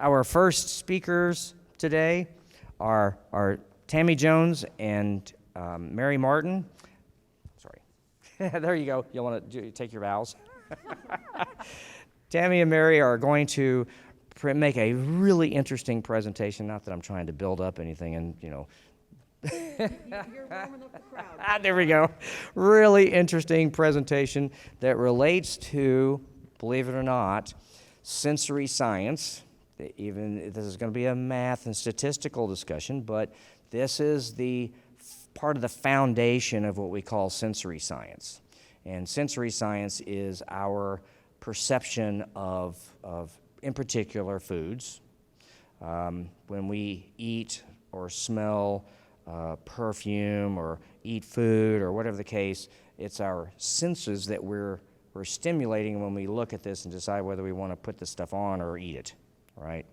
Our first speakers today are Tammy Jones and Mary Martin. Sorry, there you go. You'll want to take your vowels. Tammy and Mary are going to make a really interesting presentation. Not that I'm trying to build up anything, and you know. You're warming up the crowd. There we go. Really interesting presentation that relates to, believe it or not, sensory science. Even this is going to be a math and statistical discussion, but this is the part of the foundation of what we call sensory science. And sensory science is our perception of in particular, foods. When we eat or smell perfume or eat food or whatever the case, it's our senses that we're stimulating when we look at this and decide whether we want to put this stuff on or eat it, right?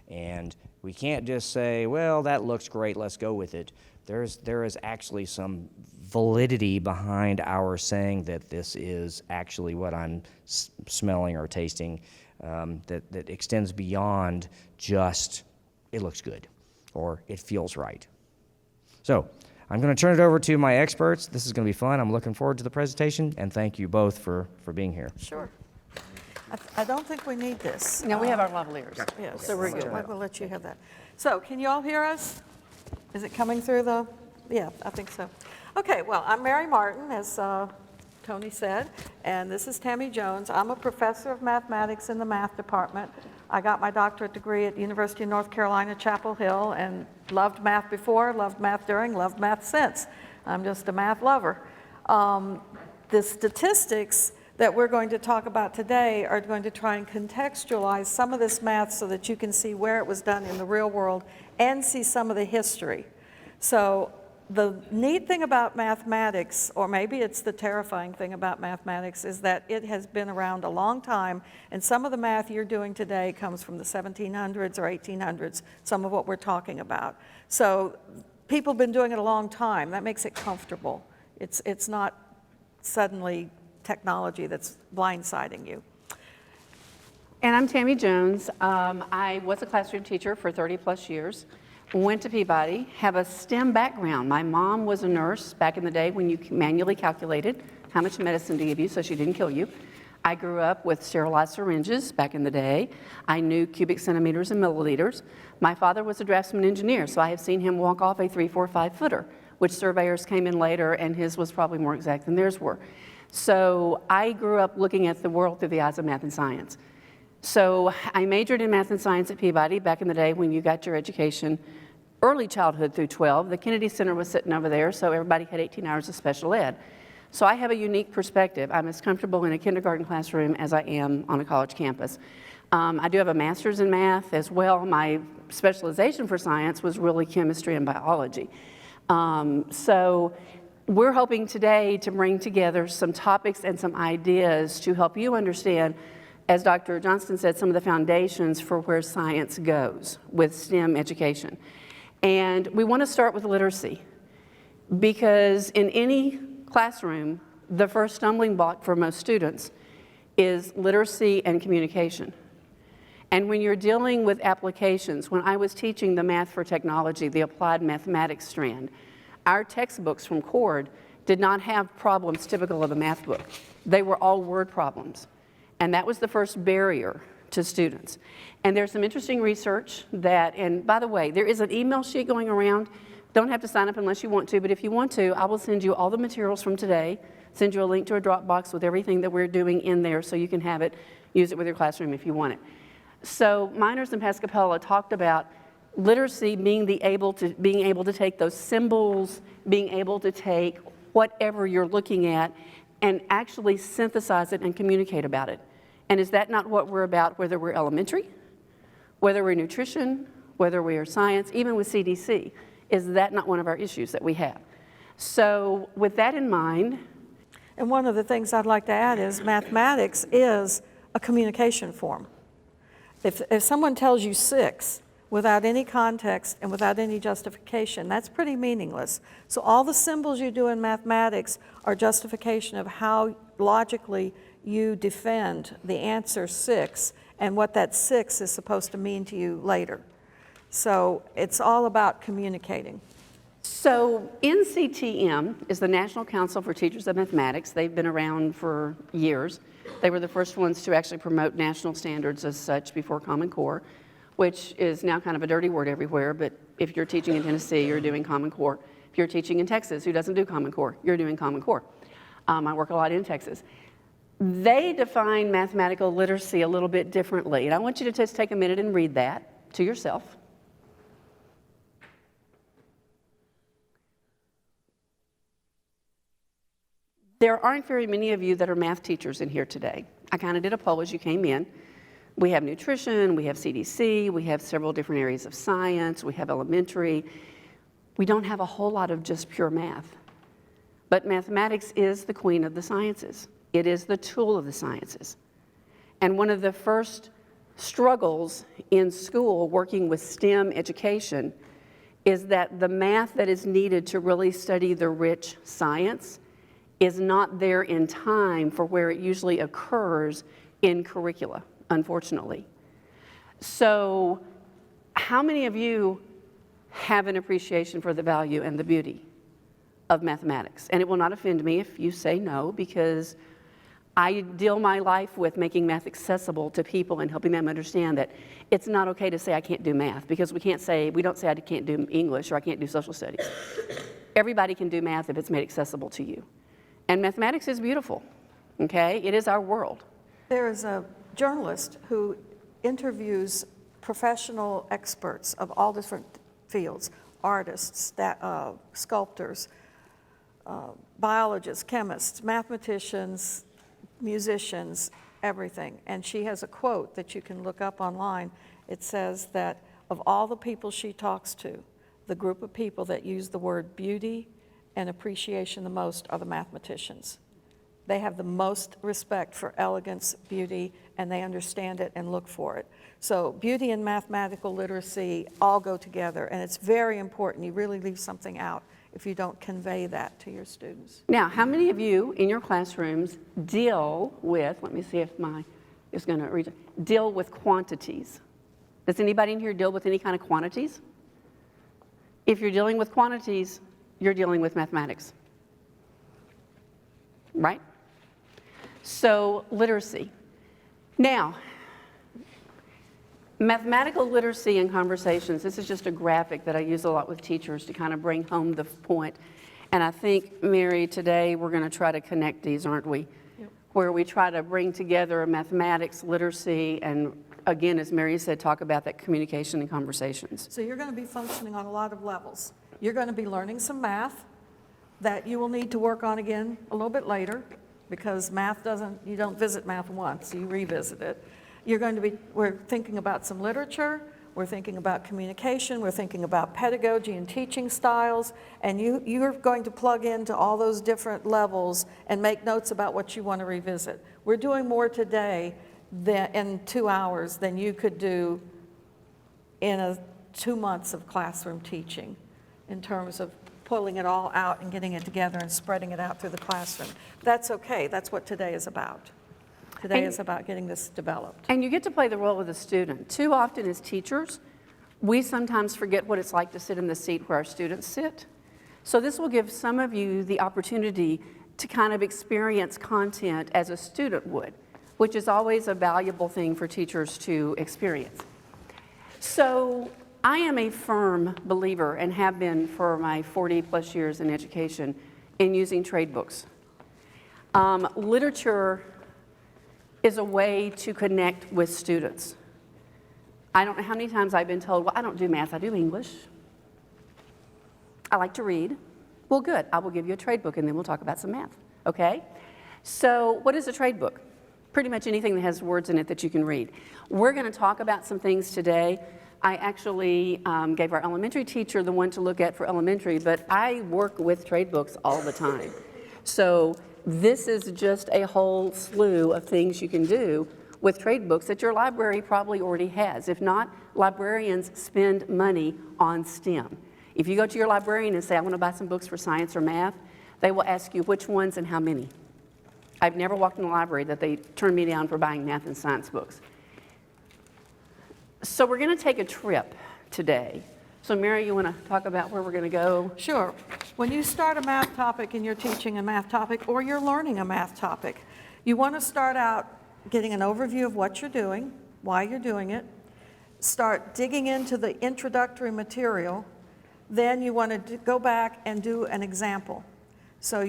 And we can't just say, well, that looks great, let's go with it. There is actually some validity behind our saying that this is actually what I'm smelling or tasting, that extends beyond just it looks good or it feels right. So I'm going to turn it over to my experts. This is going to be fun. I'm looking forward to the presentation, and thank you both for being here. Sure. I don't think we need this. No, we have our lavaliers. Yes, So we're good. We'll let you have that. So can you all hear us? Is it coming through the, yeah, I think so. Okay, well, I'm Mary Martin, as Tony said, and this is Tammy Jones. I'm a professor of mathematics in the math department. I got my doctorate degree at the University of North Carolina, Chapel Hill, and loved math before, loved math during, loved math since. I'm just a math lover. The statistics that we're going to talk about today are going to try and contextualize some of this math so that you can see where it was done in the real world and see some of the history. So the neat thing about mathematics, or maybe it's the terrifying thing about mathematics, is that it has been around a long time, and some of the math you're doing today comes from the 1700s or 1800s, some of what we're talking about. So people have been doing it a long time. That makes it comfortable. It's not suddenly technology that's blindsiding you. And I'm Tammy Jones. I was a classroom teacher for 30 plus years. Went to Peabody, have a STEM background. My mom was a nurse back in the day when you manually calculated how much medicine to give you so she didn't kill you. I grew up with sterilized syringes back in the day. I knew cubic centimeters and milliliters. My father was a draftsman engineer, so I have seen him walk off a 3, 4, 5 footer, which surveyors came in later, and his was probably more exact than theirs were. So I grew up looking at the world through the eyes of math and science. So I majored in math and science at Peabody back in the day when you got your education, early childhood through 12. The Kennedy Center was sitting over there, so everybody had 18 hours of special ed. So I have a unique perspective. I'm as comfortable in a kindergarten classroom as I am on a college campus. I do have a master's in math as well. My specialization for science was really chemistry and biology. So we're hoping today to bring together some topics and some ideas to help you understand, as Dr. Johnston said, some of the foundations for where science goes with STEM education. And we want to start with literacy, because in any classroom, the first stumbling block for most students is literacy and communication. And when you're dealing with applications, when I was teaching the Math for Technology, the applied mathematics strand, our textbooks from Cord did not have problems typical of a math book. They were all word problems. And that was the first barrier to students. And there's some interesting research that, and by the way, there is an email sheet going around. Don't have to sign up unless you want to, but if you want to, I will send you all the materials from today, send you a link to a Dropbox with everything that we're doing in there so you can have it, use it with your classroom if you want it. So Miners and Pescapella talked about literacy being able to take those symbols, being able to take whatever you're looking at and actually synthesize it and communicate about it. And is that not what we're about, whether we're elementary, whether we're nutrition, whether we are science, even with CDC? Is that not one of our issues that we have? So with that in mind. And one of the things I'd like to add is mathematics is a communication form. If someone tells you 6 without any context and without any justification, that's pretty meaningless. So all the symbols you do in mathematics are justification of how logically you defend the answer 6 and what that 6 is supposed to mean to you later. So it's all about communicating. So NCTM is the National Council for Teachers of Mathematics. They've been around for years. They were the first ones to actually promote national standards as such before Common Core, which is now kind of a dirty word everywhere, but if you're teaching in Tennessee, you're doing Common Core. If you're teaching in Texas, who doesn't do Common Core, you're doing Common Core. I work a lot in Texas. They define mathematical literacy a little bit differently, and I want you to just take a minute and read that to yourself. There aren't very many of you that are math teachers in here today. I kind of did a poll as you came in. We have nutrition, we have CDC, we have several different areas of science, we have elementary. We don't have a whole lot of just pure math. But mathematics is the queen of the sciences. It is the tool of the sciences. And one of the first struggles in school working with STEM education is that the math that is needed to really study the rich science is not there in time for where it usually occurs in curricula, unfortunately. So how many of you have an appreciation for the value and the beauty of mathematics? And it will not offend me if you say no, because I deal my life with making math accessible to people and helping them understand that it's not okay to say I can't do math, because we don't say I can't do English or I can't do social studies. Everybody can do math if it's made accessible to you. And mathematics is beautiful, okay? It is our world. There is a journalist who interviews professional experts of all different fields, artists, sculptors, biologists, chemists, mathematicians, musicians, everything. And she has a quote that you can look up online. It says that of all the people she talks to, the group of people that use the word beauty and appreciation the most are the mathematicians. They have the most respect for elegance, beauty, and they understand it and look for it. So beauty and mathematical literacy all go together, and it's very important. You really leave something out if you don't convey that to your students. Now, how many of you in your classrooms deal with, let me see if is going to read, deal with quantities? Does anybody in here deal with any kind of quantities? If you're dealing with quantities, you're dealing with mathematics, right? So literacy. Now, mathematical literacy in conversations, this is just a graphic that I use a lot with teachers to kind of bring home the point. And I think, Mary, today we're going to try to connect these, aren't we? Yep. Where we try to bring together mathematics, literacy, and again, as Mary said, talk about that communication and conversations. So you're going to be functioning on a lot of levels. You're going to be learning some math that you will need to work on again a little bit later, because you don't visit math once, you revisit it. We're thinking about some literature, we're thinking about communication, we're thinking about pedagogy and teaching styles, and you're going to plug into all those different levels and make notes about what you want to revisit. We're doing more today in 2 hours than you could do in 2 months of classroom teaching, in terms of pulling it all out and getting it together and spreading it out through the classroom. That's okay. That's what today is about. Today is about getting this developed. And you get to play the role of the student. Too often as teachers, we sometimes forget what it's like to sit in the seat where our students sit. So this will give some of you the opportunity to kind of experience content as a student would, which is always a valuable thing for teachers to experience. So I am a firm believer, and have been for my 40+ years in education, in using trade books. Literature is a way to connect with students. I don't know how many times I've been told, well, I don't do math, I do English. I like to read. Well, good, I will give you a trade book and then we'll talk about some math, okay? So what is a trade book? Pretty much anything that has words in it that you can read. We're gonna talk about some things today. I actually gave our elementary teacher the one to look at for elementary, but I work with trade books all the time. So this is just a whole slew of things you can do with trade books that your library probably already has. If not, librarians spend money on STEM. If you go to your librarian and say, I want to buy some books for science or math, they will ask you which ones and how many. I've never walked in a library that they turned me down for buying math and science books. So we're going to take a trip today. So Mary, you want to talk about where we're going to go? Sure. When you start a math topic and you're teaching a math topic or you're learning a math topic, you want to start out getting an overview of what you're doing, why you're doing it, start digging into the introductory material, then you want to go back and do an example. So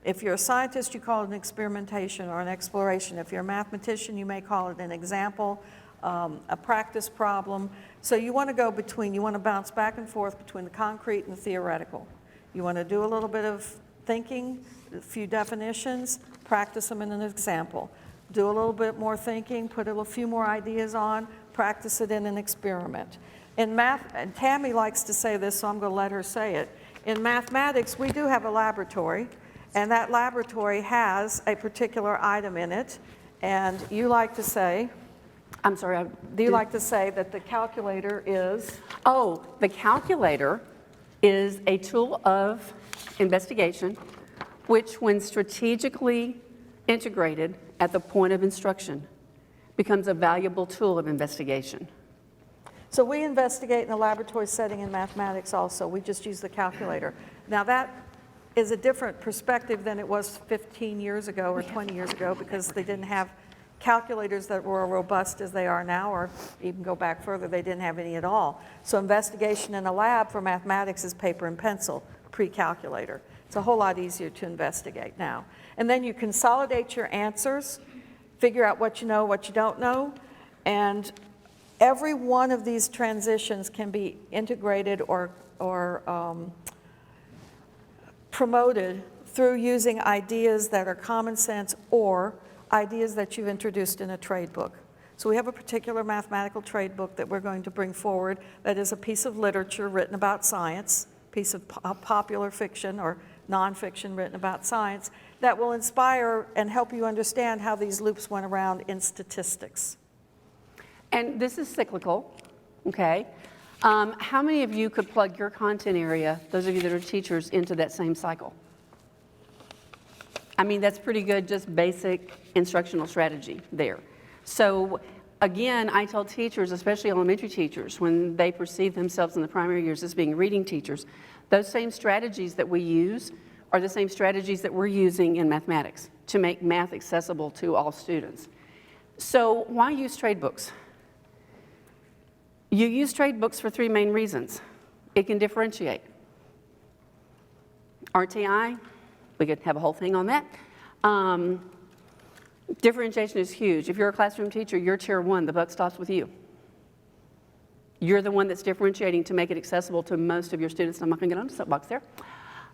if you're a scientist, you call it an experimentation or an exploration. If you're a mathematician, you may call it an example, a practice problem. So you want to go between, you want to bounce back and forth between the concrete and the theoretical. You want to do a little bit of thinking, a few definitions, practice them in an example. Do a little bit more thinking, put a few more ideas on, practice it in an experiment. In math, and Tammy likes to say this, so I'm going to let her say it. In mathematics, we do have a laboratory, and that laboratory has a particular item in it, and you like to say, I'm sorry. do you like to say that the calculator is? Oh, the calculator is a tool of investigation, which when strategically integrated at the point of instruction, becomes a valuable tool of investigation. So we investigate in a laboratory setting in mathematics also. We just use the calculator. Now that is a different perspective than it was 15 years ago or 20 years ago, because they didn't have calculators that were robust as they are now, or even go back further, they didn't have any at all. So investigation in a lab for mathematics is paper and pencil, pre-calculator. It's a whole lot easier to investigate now. And then you consolidate your answers, figure out what you know, what you don't know, and every one of these transitions can be integrated or promoted through using ideas that are common sense or ideas that you've introduced in a trade book. So we have a particular mathematical trade book that we're going to bring forward that is a piece of literature written about science, piece of popular fiction or nonfiction written about science that will inspire and help you understand how these loops went around in statistics. And this is cyclical, okay? How many of you could plug your content area, those of you that are teachers, into that same cycle? I mean, that's pretty good, just basic instructional strategy there. So again, I tell teachers, especially elementary teachers, when they perceive themselves in the primary years as being reading teachers, those same strategies that we use are the same strategies that we're using in mathematics to make math accessible to all students. So why use trade books? You use trade books for three main reasons. It can differentiate. RTI, we could have a whole thing on that. Differentiation is huge. If you're a classroom teacher, you're tier one, the buck stops with you. You're the one that's differentiating to make it accessible to most of your students. I'm not going to get on the soapbox there.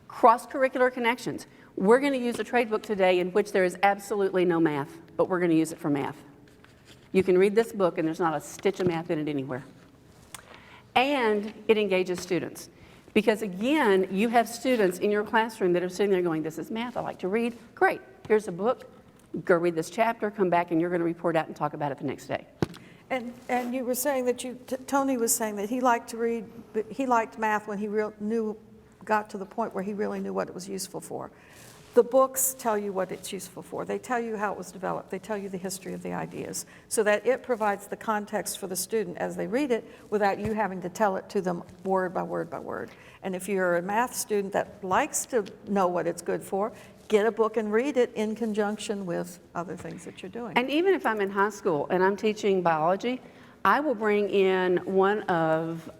Cross-curricular connections. We're going to use a trade book today in which there is absolutely no math, but we're going to use it for math. You can read this book and there's not a stitch of math in it anywhere. And it engages students. Because again, you have students in your classroom that are sitting there going, this is math, I like to read. Great, here's a book, go read this chapter, come back and you're going to report out and talk about it the next day. And you were saying that Tony was saying that he liked to read, but he liked math when he got to the point where he really knew what it was useful for. The books tell you what it's useful for. They tell you how it was developed. They tell you the history of the ideas so that it provides the context for the student as they read it without you having to tell it to them word by word by word. And if you're a math student that likes to know what it's good for, get a book and read it in conjunction with other things that you're doing. And even if I'm in high school and I'm teaching biology, I will bring in one of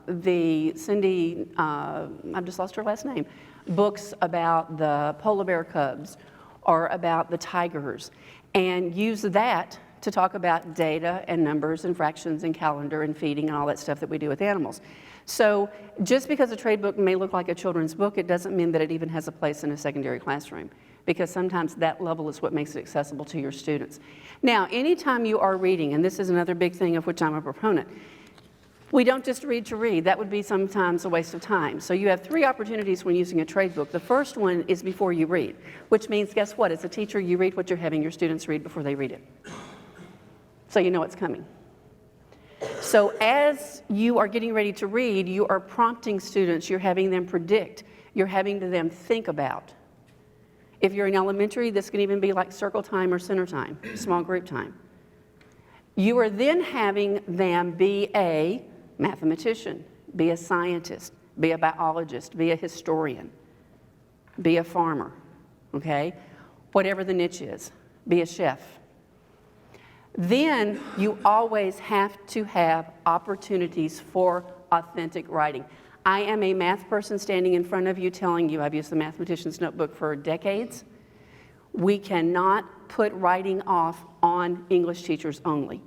the Cindy, I've just lost her last name, books about the polar bear cubs or about the tigers, and use that to talk about data and numbers and fractions and calendar and feeding and all that stuff that we do with animals. So just because a trade book may look like a children's book, it doesn't mean that it even has a place in a secondary classroom, because sometimes that level is what makes it accessible to your students. Now, anytime you are reading, and this is another big thing of which I'm a proponent, we don't just read to read. That would be sometimes a waste of time. So you have three opportunities when using a trade book. The first one is before you read, which means, guess what? As a teacher, you read what you're having your students read before they read it. So you know it's coming. So as you are getting ready to read, you are prompting students, you're having them predict, you're having them think about. If you're in elementary, this can even be like circle time or center time, small group time. You are then having them be a mathematician, be a scientist, be a biologist, be a historian, be a farmer, okay? Whatever the niche is, be a chef. Then you always have to have opportunities for authentic writing. I am a math person standing in front of you telling you I've used the mathematician's notebook for decades. We cannot put writing off on English teachers only.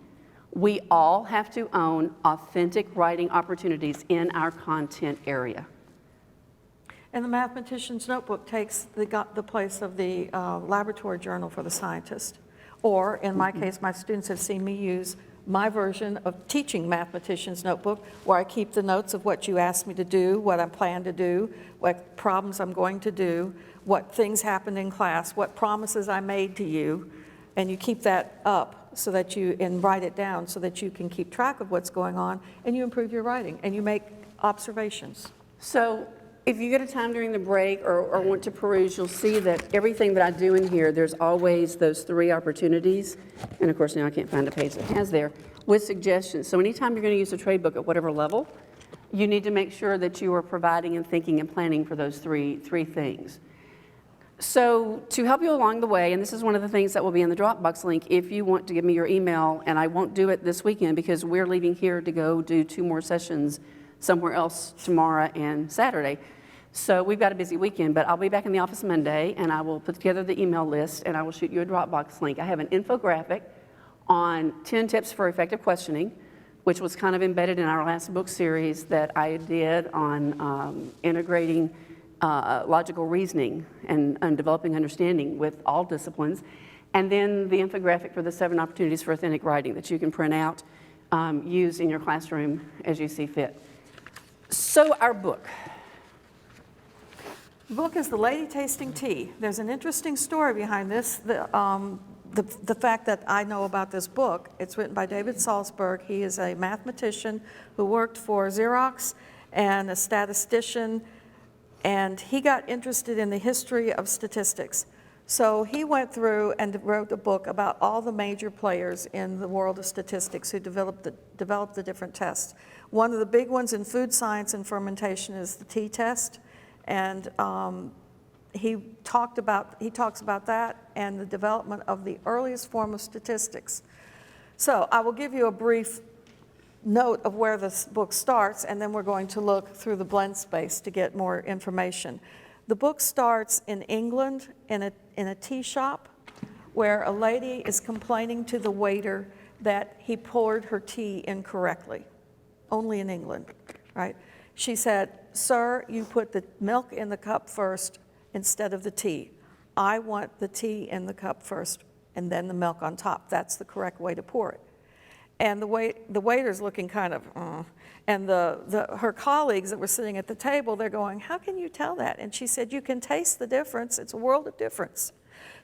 We all have to own authentic writing opportunities in our content area. And the mathematician's notebook takes the place of the laboratory journal for the scientist. Or, in my case, my students have seen me use my version of teaching mathematician's notebook, where I keep the notes of what you asked me to do, what I plan to do, what problems I'm going to do, what things happened in class, what promises I made to you, and you keep that up so that and write it down so that you can keep track of what's going on, and you improve your writing, and you make observations. So if you get a time during the break or want to peruse, you'll see that everything that I do in here, there's always those 3 opportunities. And of course, now I can't find a page that has there, with suggestions. So anytime you're going to use a trade book at whatever level, you need to make sure that you are providing and thinking and planning for those three things. So to help you along the way, and this is one of the things that will be in the Dropbox link, if you want to give me your email, and I won't do it this weekend because we're leaving here to go do 2 more sessions somewhere else tomorrow and Saturday. So we've got a busy weekend, but I'll be back in the office Monday, and I will put together the email list, and I will shoot you a Dropbox link. I have an infographic on 10 tips for effective questioning, which was kind of embedded in our last book series that I did on integrating logical reasoning and developing understanding with all disciplines. And then the infographic for the 7 opportunities for authentic writing that you can print out, use in your classroom as you see fit. So our book. The book is The Lady Tasting Tea. There's an interesting story behind this. The fact that I know about this book, it's written by David Salzberg. He is a mathematician who worked for Xerox and a statistician, and he got interested in the history of statistics. So he went through and wrote a book about all the major players in the world of statistics who developed the different tests. One of the big ones in food science and fermentation is the t-test. And he talks about that and the development of the earliest form of statistics. So I will give you a brief note of where this book starts, and then we're going to look through the blend space to get more information. The book starts in England in a tea shop where a lady is complaining to the waiter that he poured her tea incorrectly, only in England, right? She said, "Sir, you put the milk in the cup first instead of the tea. I want the tea in the cup first and then the milk on top. That's the correct way to pour it." And the waiter's looking kind of, and her colleagues that were sitting at the table, they're going, "How can you tell that?" And she said, "You can taste the difference. It's a world of difference."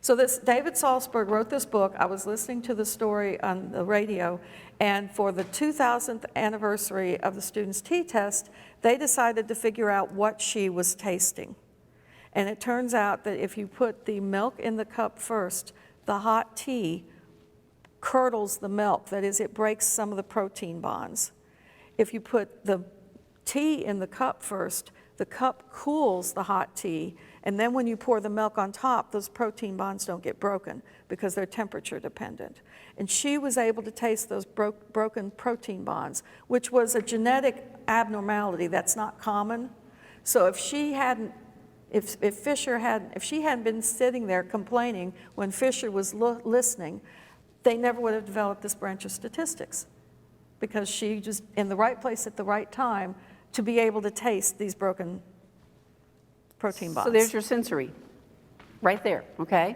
So David Salzberg wrote this book. I was listening to the story on the radio, and for the 2000th anniversary of the students' tea test, they decided to figure out what she was tasting. And it turns out that if you put the milk in the cup first, the hot tea curdles the milk. That is, it breaks some of the protein bonds. If you put the tea in the cup first, the cup cools the hot tea, and then when you pour the milk on top, those protein bonds don't get broken because they're temperature dependent. And she was able to taste those broken protein bonds, which was a genetic abnormality that's not common. So if she hadn't been sitting there complaining when Fisher was listening, they never would have developed this branch of statistics, because she just in the right place at the right time to be able to taste these broken protein bonds. So there's your sensory, right there, okay?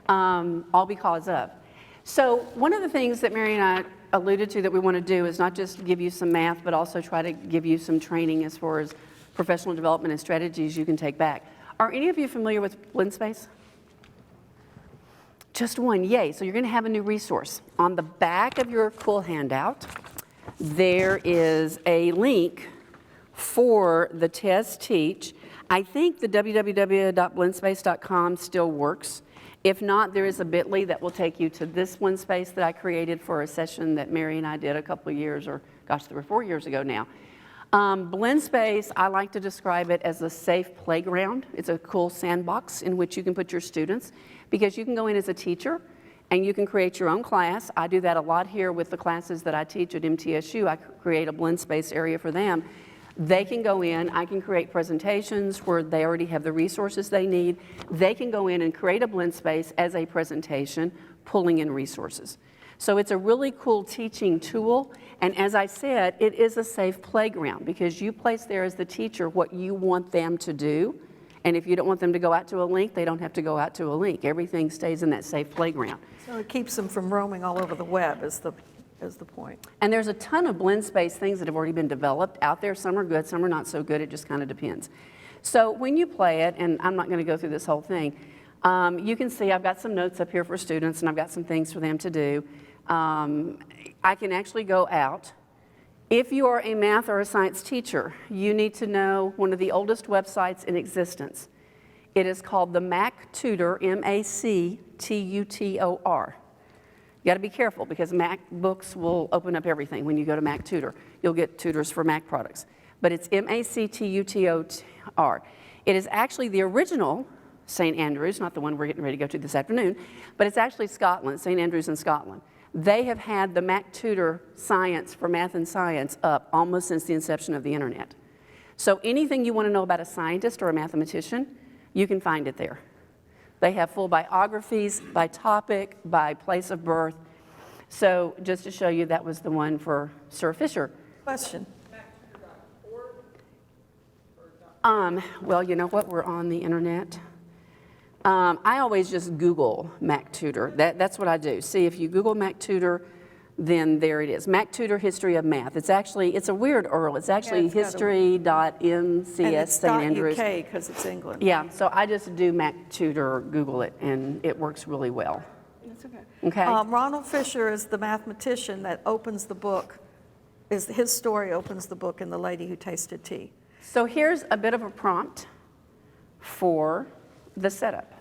All because of. So one of the things that Mary and I alluded to that we want to do is not just give you some math, but also try to give you some training as far as professional development and strategies you can take back. Are any of you familiar with Blend Space? Just one, yay. So you're going to have a new resource. On the back of your cool handout, there is a link for the test teach. I think the www.blendspace.com still works, If not, there is a bit.ly that will take you to this one space that I created for a session that Mary and I did a couple of years, or gosh, 3 or 4 years ago now. Blend Space, I like to describe it as a safe playground. It's a cool sandbox in which you can put your students, because you can go in as a teacher and you can create your own class. I do that a lot here with the classes that I teach at MTSU. I create a Blend Space area for them. They can go in, I can create presentations where they already have the resources they need. They can go in and create a Blend Space as a presentation, pulling in resources. So it's a really cool teaching tool, and as I said, it is a safe playground because you place there as the teacher what you want them to do, and if you don't want them to go out to a link, they don't have to go out to a link. Everything stays in that safe playground. So it keeps them from roaming all over the web is the point. And there's a ton of Blend Space things that have already been developed out there. Some are good, some are not so good. It just kind of depends. So when you play it, and I'm not going to go through this whole thing, you can see I've got some notes up here for students, and I've got some things for them to do. I can actually go out. If you are a math or a science teacher, you need to know one of the oldest websites in existence. It is called the Mac Tutor, MacTutor. You got to be careful because Mac books will open up everything when you go to Mac Tutor. You'll get tutors for Mac products. But it's MacTutor. It is actually the original St. Andrews, not the one we're getting ready to go to this afternoon, but it's actually Scotland, St. Andrews in Scotland. They have had the Mac Tutor Science for Math and Science up almost since the inception of the internet. So anything you want to know about a scientist or a mathematician, you can find it there. They have full biographies by topic, by place of birth. So just to show you, that was the one for Sir Fisher. Question. Well, you know what? We're on the internet. I always just Google Mac Tutor. That's what I do. See, if you Google Mac Tutor, then there it is. Mac Tutor History of Math. It's a weird URL. It's actually history.mcs And it's St. Andrews. .uk because it's England. Yeah, so I just do Mac Tutor, Google it, and it works really well. That's okay. Okay. Ronald Fisher is the mathematician that opens the book. His story opens the book in The Lady Who Tasted Tea. So here's a bit of a prompt for the setup.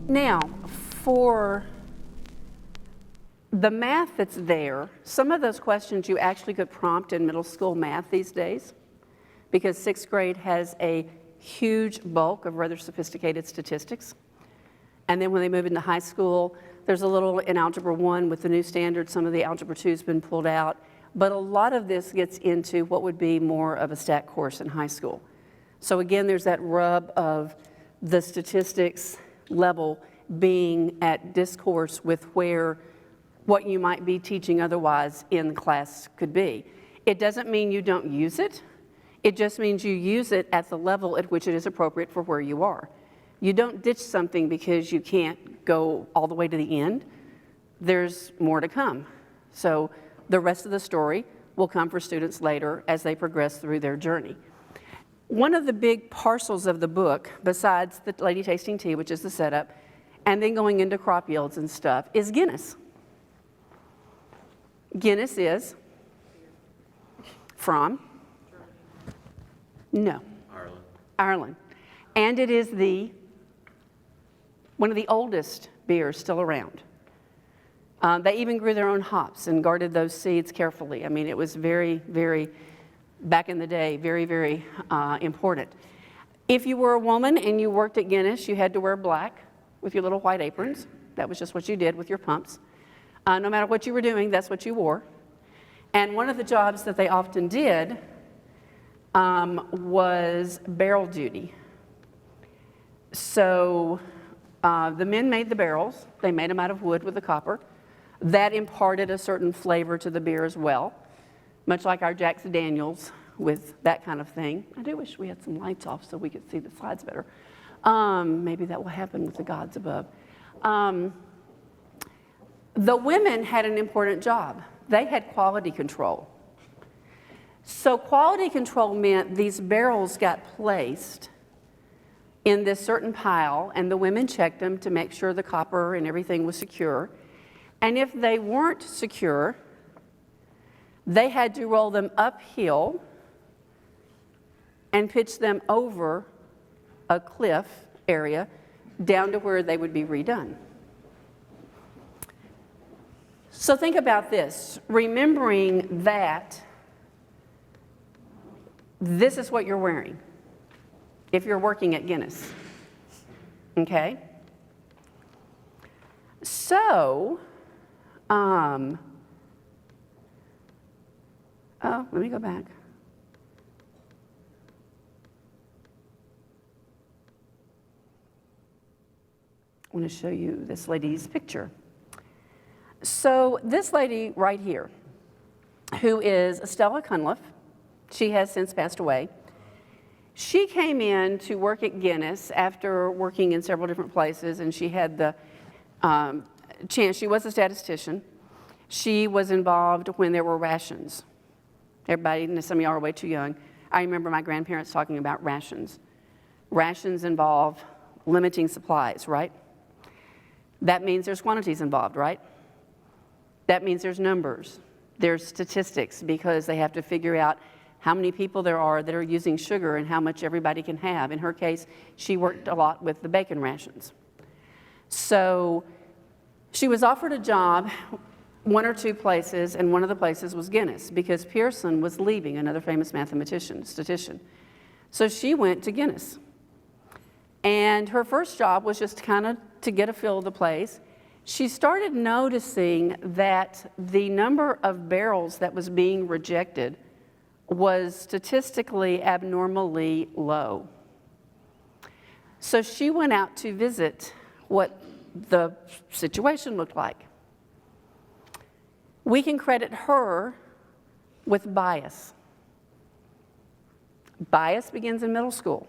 Now, for the math that's there, some of those questions you actually could prompt in middle school math these days, because 6th grade has a huge bulk of rather sophisticated statistics. And then when they move into high school, there's a little in Algebra 1 with the new standards, some of the Algebra 2 has been pulled out, but a lot of this gets into what would be more of a stat course in high school. So again, there's that rub of the statistics level being at discourse with where what you might be teaching otherwise in the class could be. It doesn't mean you don't use it. It just means you use it at the level at which it is appropriate for where you are. You don't ditch something because you can't go all the way to the end. There's more to come. So the rest of the story will come for students later as they progress through their journey. One of the big parcels of the book, besides the lady tasting tea, which is the setup, and then going into crop yields and stuff, is Guinness. Guinness is from? No. Ireland. Ireland. And it is one of the oldest beers still around. They even grew their own hops and guarded those seeds carefully. I mean, it was very, very, back in the day, very, very important. If you were a woman and you worked at Guinness, you had to wear black with your little white aprons. That was just what you did with your pumps. No matter what you were doing, that's what you wore. And one of the jobs that they often did was barrel duty. So the men made the barrels. They made them out of wood with the copper. That imparted a certain flavor to the beer as well, much like our Jack Daniels with that kind of thing. I do wish we had some lights off so we could see the slides better. Maybe that will happen with the gods above. The women had an important job. They had quality control. So quality control meant these barrels got placed in this certain pile, and the women checked them to make sure the copper and everything was secure. And if they weren't secure, they had to roll them uphill and pitch them over a cliff area down to where they would be redone. So think about this, remembering that this is what you're wearing if you're working at Guinness, okay? So, oh, let me go back. I want to show you this lady's picture. So this lady right here, who is Estella Cunliffe, she has since passed away. She came in to work at Guinness after working in several different places, and she had the chance. She was a statistician. She was involved when there were rations. Everybody, some of y'all are way too young. I remember my grandparents talking about rations. Rations involve limiting supplies, right? That means there's quantities involved, right? That means there's numbers. There's statistics, because they have to figure out how many people there are that are using sugar and how much everybody can have. In her case, she worked a lot with the bacon rations. So she was offered a job one or two places, and one of the places was Guinness, because Pearson was leaving, another famous statistician. So she went to Guinness. And her first job was just kind of to get a feel of the place. She started noticing that the number of barrels that was being rejected was statistically abnormally low. So she went out to visit what the situation looked like. We can credit her with bias. Bias begins in middle school.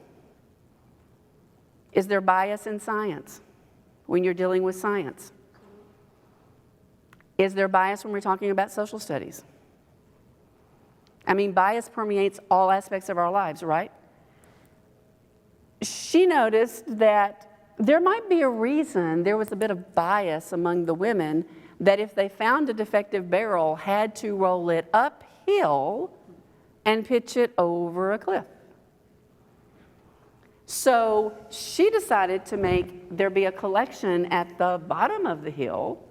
Is there bias in science when you're dealing with science? Is there bias when we're talking about social studies? I mean, bias permeates all aspects of our lives, right? She noticed that there might be a reason there was a bit of bias among the women that if they found a defective barrel, had to roll it uphill and pitch it over a cliff. So she decided to make there be a collection at the bottom of the hill.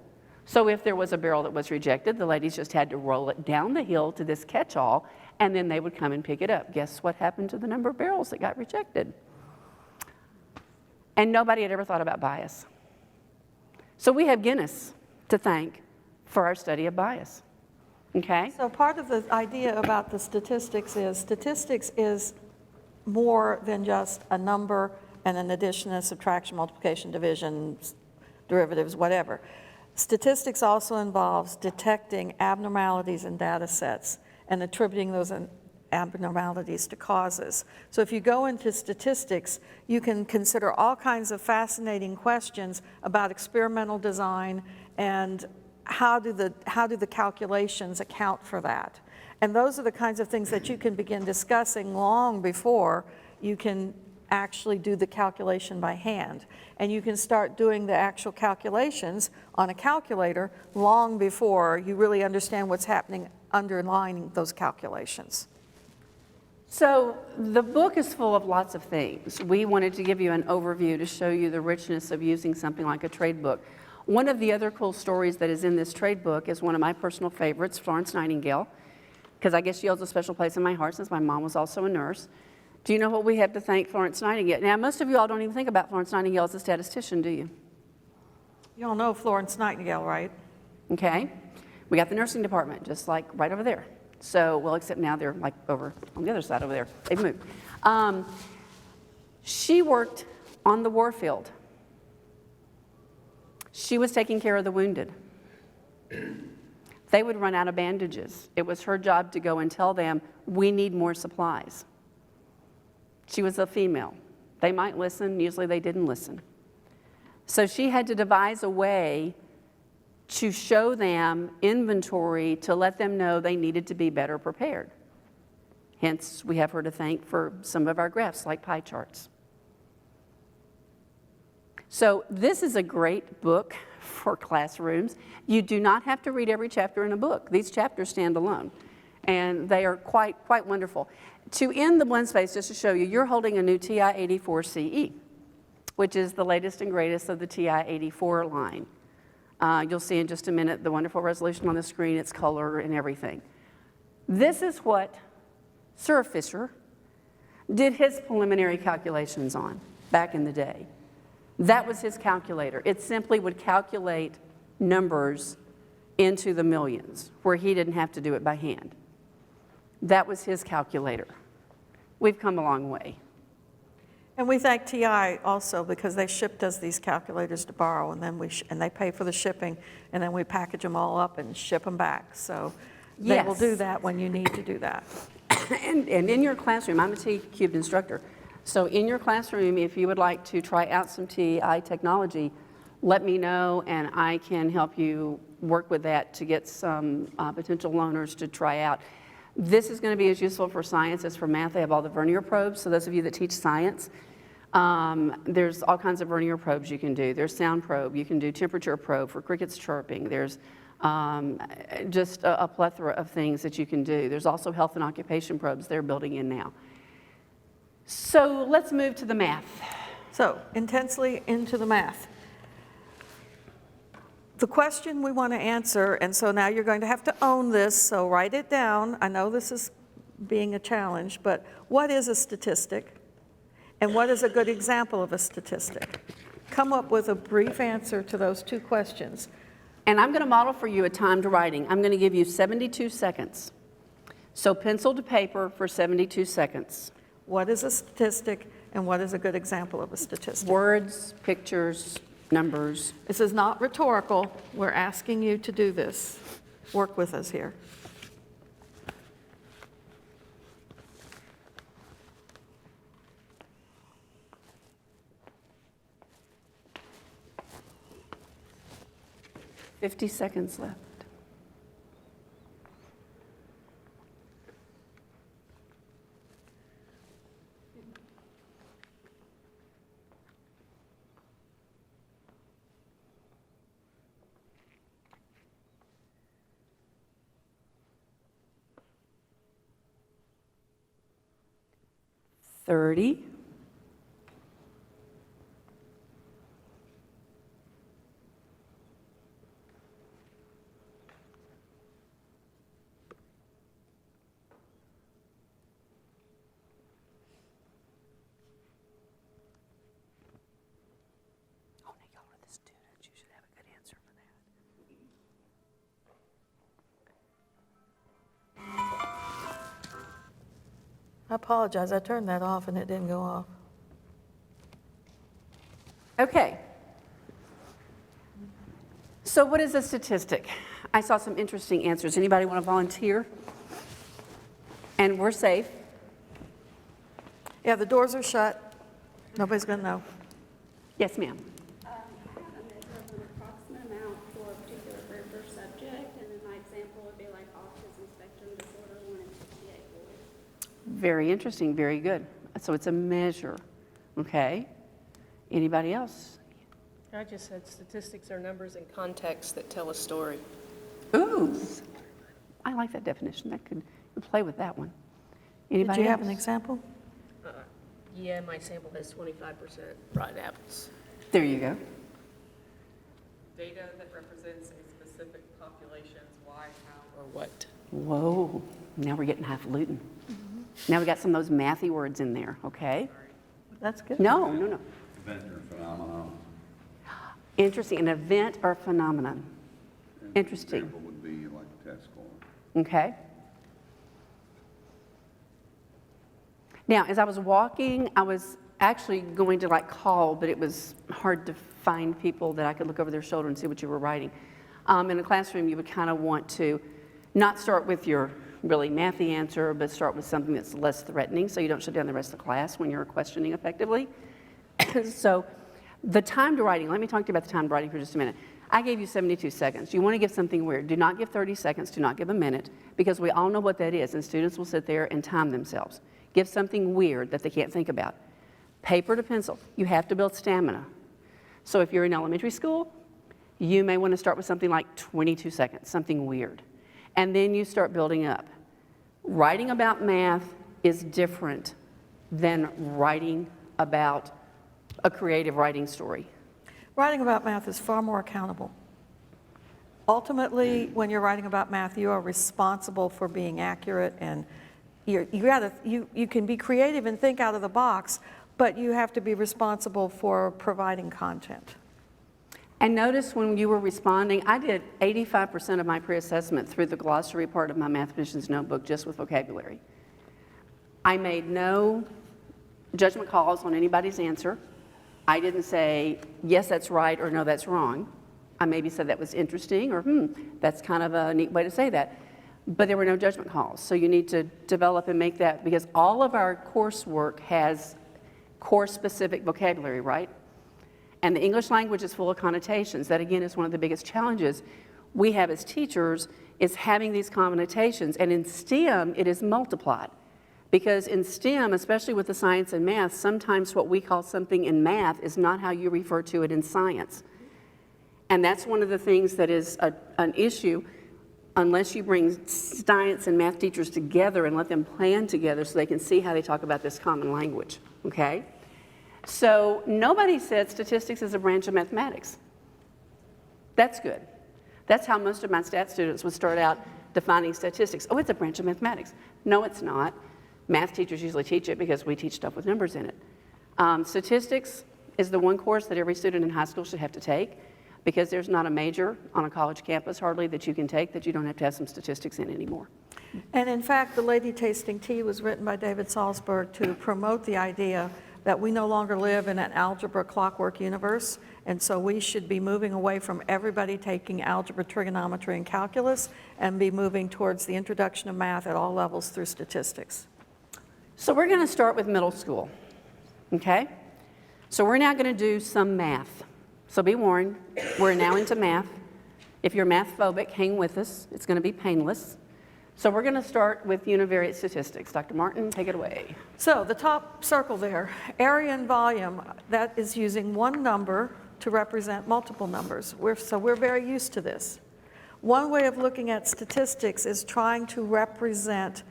So if there was a barrel that was rejected, the ladies just had to roll it down the hill to this catch-all, and then they would come and pick it up. Guess what happened to the number of barrels that got rejected? And nobody had ever thought about bias. So we have Guinness to thank for our study of bias. Okay? So part of the idea about the statistics is more than just a number and an addition, a subtraction, multiplication, division, derivatives, whatever. Statistics also involves detecting abnormalities in data sets and attributing those abnormalities to causes. So if you go into statistics, you can consider all kinds of fascinating questions about experimental design and how do the calculations account for that. And those are the kinds of things that you can begin discussing long before you can actually do the calculation by hand. And you can start doing the actual calculations on a calculator long before you really understand what's happening underlying those calculations. So the book is full of lots of things. We wanted to give you an overview to show you the richness of using something like a trade book. One of the other cool stories that is in this trade book is one of my personal favorites, Florence Nightingale, because I guess she holds a special place in my heart since my mom was also a nurse. Do you know what we have to thank Florence Nightingale? Now, most of you all don't even think about Florence Nightingale as a statistician, do you? You all know Florence Nightingale, right? Okay. We got the nursing department, just like right over there. So, well, except now they're like over on the other side over there. They've moved. She worked on the war field. She was taking care of the wounded. They would run out of bandages. It was her job to go and tell them, we need more supplies. She was a female. They might listen, usually they didn't listen. So she had to devise a way to show them inventory to let them know they needed to be better prepared. Hence, we have her to thank for some of our graphs, like pie charts. So this is a great book for classrooms. You do not have to read every chapter in a book. These chapters stand alone, and they are quite wonderful. To end the one space, just to show you, you're holding a new TI-84 CE, which is the latest and greatest of the TI-84 line. You'll see in just a minute the wonderful resolution on the screen, its color and everything. This is what Sir Fisher did his preliminary calculations on back in the day. That was his calculator. It simply would calculate numbers into the millions, where he didn't have to do it by hand. That was his calculator. We've come a long way. And we thank TI also because they shipped us these calculators to borrow, and then they pay for the shipping, and then we package them all up and ship them back. So they will do that when you need to do that. And in your classroom, I'm a T-cubed instructor. So in your classroom, if you would like to try out some TI technology, let me know, and I can help you work with that to get some potential learners to try out. This is going to be as useful for science as for math. They have all the vernier probes. So those of you that teach science, there's all kinds of vernier probes you can do. There's sound probe. You can do temperature probe for crickets chirping. There's just a plethora of things that you can do. There's also health and occupation probes they're building in now. So let's move to the math. So intensely into the math. The question we want to answer, and so now you're going to have to own this, so write it down. I know this is being a challenge, but what is a statistic? And what is a good example of a statistic? Come up with a brief answer to those two questions. And I'm going to model for you a timed writing. I'm going to give you 72 seconds. So pencil to paper for 72 seconds. What is a statistic, and what is a good example of a statistic? Words, pictures, numbers. This is not rhetorical. We're asking you to do this. Work with us here. $50 seconds left. $30, I apologize, I turned that off and it didn't go off. Okay. So what is a statistic? I saw some interesting answers. Anybody want to volunteer? And we're safe. Yeah, the doors are shut. Nobody's going to know. Yes, ma'am. I have a measure of an approximate amount for a particular group or subject, and then my example would be like autism spectrum disorder, 1 in 58 boys. Very interesting, very good. So it's a measure, okay? Anybody else? I just said statistics are numbers in context that tell a story. Ooh, I like that definition. That could play with that one. Anybody Did you have else? an example? Yeah, my sample has 25% rotten apples. There you go. Data that represents a specific population's why, how, Or what? Whoa, now we're getting highfalutin. Now we got some of those mathy words in there, okay? That's good. No. Event or phenomenon. Interesting, an event or phenomenon. An Interesting. Example would be like a test score. Okay. Now, as I was walking, I was actually going to call, but it was hard to find people that I could look over their shoulder and see what you were writing. In a classroom, you would kind of want to not start with your really mathy answer, but start with something that's less threatening so you don't shut down the rest of the class when you're questioning effectively. So the time to writing, let me talk to you about the time to writing for just a minute. I gave you 72 seconds. You want to give something weird. Do not give 30 seconds, do not give a minute, because we all know what that is, and students will sit there and time themselves. Give something weird that they can't think about. Paper to pencil. You have to build stamina. So if you're in elementary school, you may want to start with something like 22 seconds, something weird. And then you start building up. Writing about math is different than writing about a creative writing story. Writing about math is far more accountable. Ultimately, when you're writing about math, you are responsible for being accurate, and you can be creative and think out of the box, but you have to be responsible for providing content. And notice when you were responding, I did 85% of my pre-assessment through the glossary part of my mathematician's notebook just with vocabulary. I made no judgment calls on anybody's answer. I didn't say, yes, that's right, or no, that's wrong. I maybe said that was interesting, or that's kind of a neat way to say that. But there were no judgment calls. So you need to develop and make that, because all of our coursework has course-specific vocabulary, right? And the English language is full of connotations. That, again, is one of the biggest challenges we have as teachers, is having these connotations. And in STEM, it is multiplied. Because in STEM, especially with the science and math, sometimes what we call something in math is not how you refer to it in science. And that's one of the things that is an issue unless you bring science and math teachers together and let them plan together so they can see how they talk about this common language, okay? So nobody said statistics is a branch of mathematics. That's good. That's how most of my stat students would start out defining statistics. Oh, it's a branch of mathematics. No, it's not. Math teachers usually teach it because we teach stuff with numbers in it. Statistics is the one course that every student in high school should have to take, because there's not a major on a college campus hardly that you can take that you don't have to have some statistics in anymore. And in fact, The Lady Tasting Tea was written by David Salzberg to promote the idea that we no longer live in an algebra clockwork universe, and so we should be moving away from everybody taking algebra, trigonometry, and calculus, and be moving towards the introduction of math at all levels through statistics. So we're going to start with middle school, okay? So we're now going to do some math. So be warned, we're now into math. If you're math phobic, hang with us. It's going to be painless. So we're going to start with univariate statistics. Dr. Martin, take it away. So the top circle there, area and volume, that is using one number to represent multiple numbers. So we're very used to this. One way of looking at statistics is trying to represent,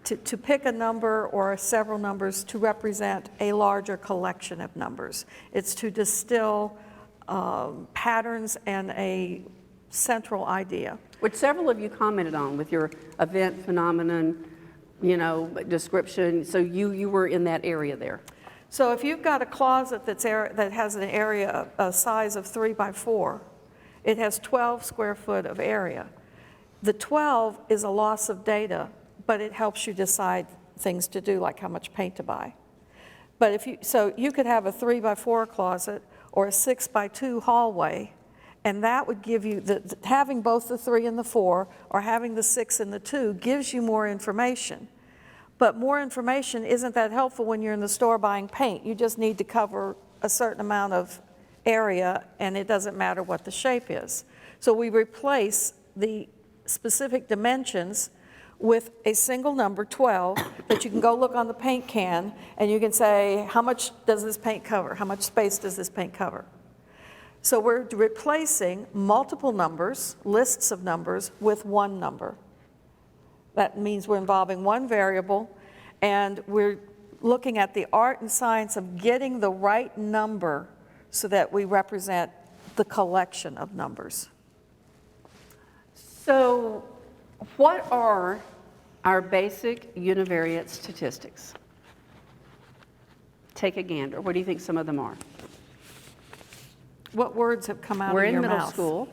to pick a number or several numbers to represent a larger collection of numbers. It's to distill patterns and a central idea. Which several of you commented on with your event, phenomenon, description. So you were in that area there. So if you've got a closet that has an area, a size of 3 by 4, it has 12 square foot of area. The 12 is a loss of data, but it helps you decide things to do, like how much paint to buy. But so you could have a 3x4 closet or a 6x2 hallway, and that would give you, having both the 3 and the 4, or having the 6 and the 2 gives you more information. But more information isn't that helpful when you're in the store buying paint. You just need to cover a certain amount of area, and it doesn't matter what the shape is. So we replace the specific dimensions with a single number, 12, that you can go look on the paint can, and you can say, how much does this paint cover? How much space does this paint cover? So we're replacing multiple numbers, lists of numbers, with one number. That means we're involving one variable, and we're looking at the art and science of getting the right number so that we represent the collection of numbers. So what are our basic univariate statistics? Take a gander. What do you think some of them are? What words have come out We're of your in mouth? middle school.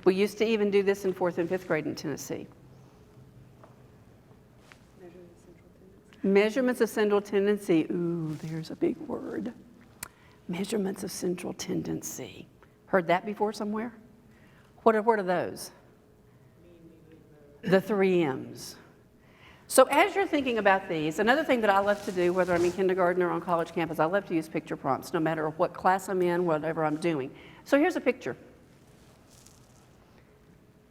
We used to even do this in 4th and 5th grade in Tennessee. Measurements of central tendency. Ooh, there's a big word. Measurements of central tendency. Heard that before somewhere? What are those? The 3 M's. So as you're thinking about these, another thing that I love to do, whether I'm in kindergarten or on college campus, I love to use picture prompts, no matter what class I'm in, whatever I'm doing. So here's a picture.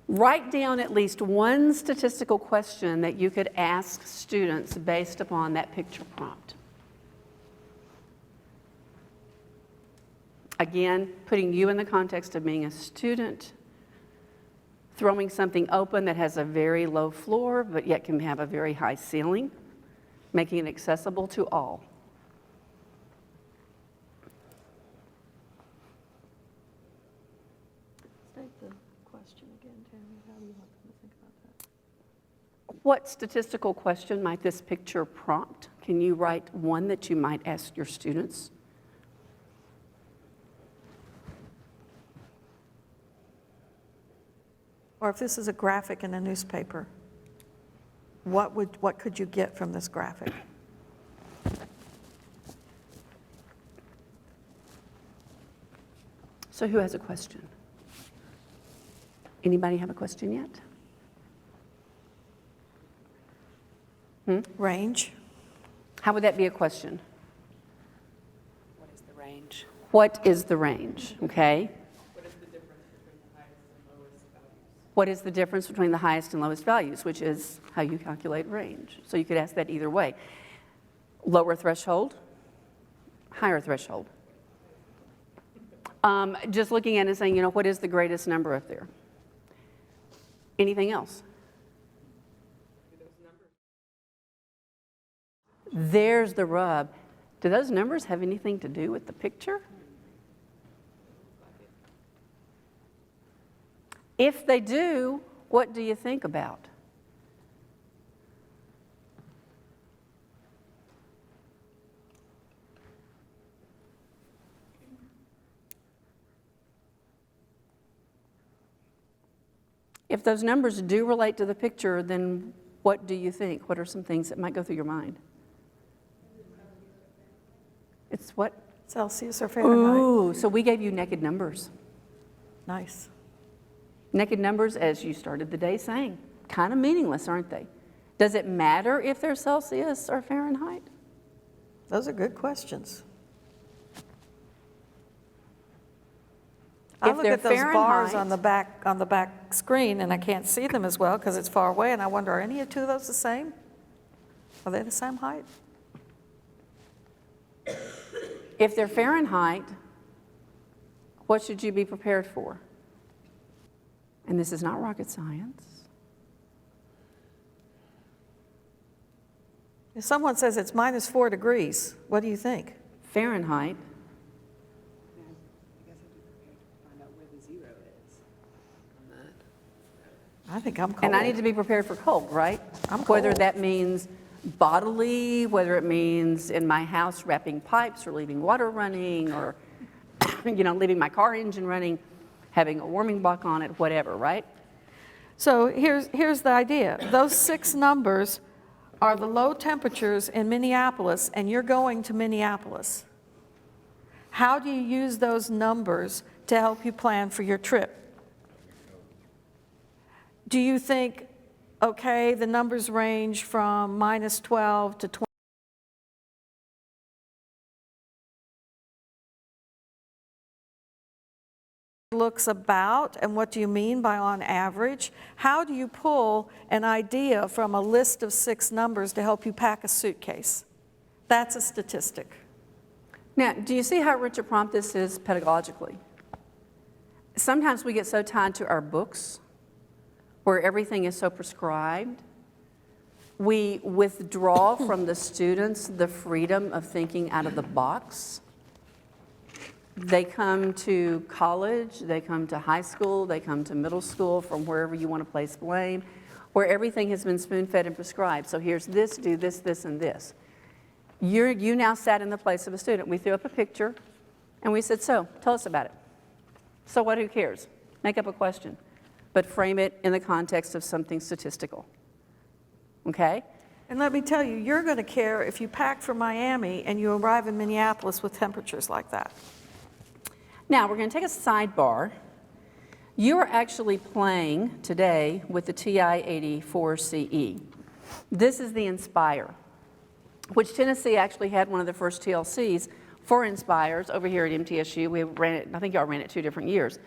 Write down at least one statistical question that you could ask students based upon that picture prompt. Again, putting you in the context of being a student, throwing something open that has a very low floor but yet can have a very high ceiling, making it accessible to all. State the question again, Tammy. How do you want them to think about that? What statistical question might this picture prompt? Can you write one that you might ask your students? Or if this is a graphic in a newspaper, what could you get from this graphic? So who has a question? Anybody have a question yet? Range. How would that be a question? What is the range? What is the range? Okay. What is the difference between the highest and lowest values, which is how you calculate range. So you could ask that either way. Lower threshold, higher threshold. Just looking at it and saying, you know, what is the greatest number up there? Anything else? There's the rub. Do those numbers have anything to do with the picture? If they do, what do you think about? If those numbers do relate to the picture, then what do you think? What are some things that might go through your mind? It's what? Celsius or Fahrenheit? Ooh, so we gave you naked numbers. Nice. Naked numbers, as you started the day saying, kind of meaningless, aren't they? Does it matter if they're Celsius or Fahrenheit? Those are good questions. I If look they're at those bars Fahrenheit- on the back screen, and I can't see them as well because it's far away, and I wonder, are any two of those the same? Are they the same height? If they're Fahrenheit, what should you be prepared for? And this is not rocket science. If someone says it's -4 degrees, what do you think? Fahrenheit, I think I'm cold. and I need to be prepared for cold, right? I'm Whether cold. that means bodily, whether it means in my house wrapping pipes or leaving water running or, you know, leaving my car engine running, having a warming block on it, whatever, right? So here's the idea. Those 6 numbers are the low temperatures in Minneapolis, and you're going to Minneapolis, how do you use those numbers to help you plan for your trip? Do you think, okay, the numbers range from -12 to 20? Looks about, and what do you mean by on average? How do you pull an idea from a list of 6 numbers to help you pack a suitcase? That's a statistic. Now, do you see how rich a prompt this is pedagogically? Sometimes we get so tied to our books, where everything is so prescribed, we withdraw from the students the freedom of thinking out of the box. They come to college, they come to high school, they come to middle school, from wherever you want to place blame, where everything has been spoon-fed and prescribed. So here's this, do this, this, and this. You now sat in the place of a student. We threw up a picture, and we said, so, tell us about it. So what, who cares? Make up a question, but frame it in the context of something statistical, okay? And let me tell you, you're going to care if you pack for Miami and you arrive in Minneapolis with temperatures like that. Now, we're going to take a sidebar. You are actually playing today with the TI-84CE. This is the Inspire, which Tennessee actually had one of the first TLCs for Inspires over here at MTSU. We ran it, I think y'all ran it 2 different years.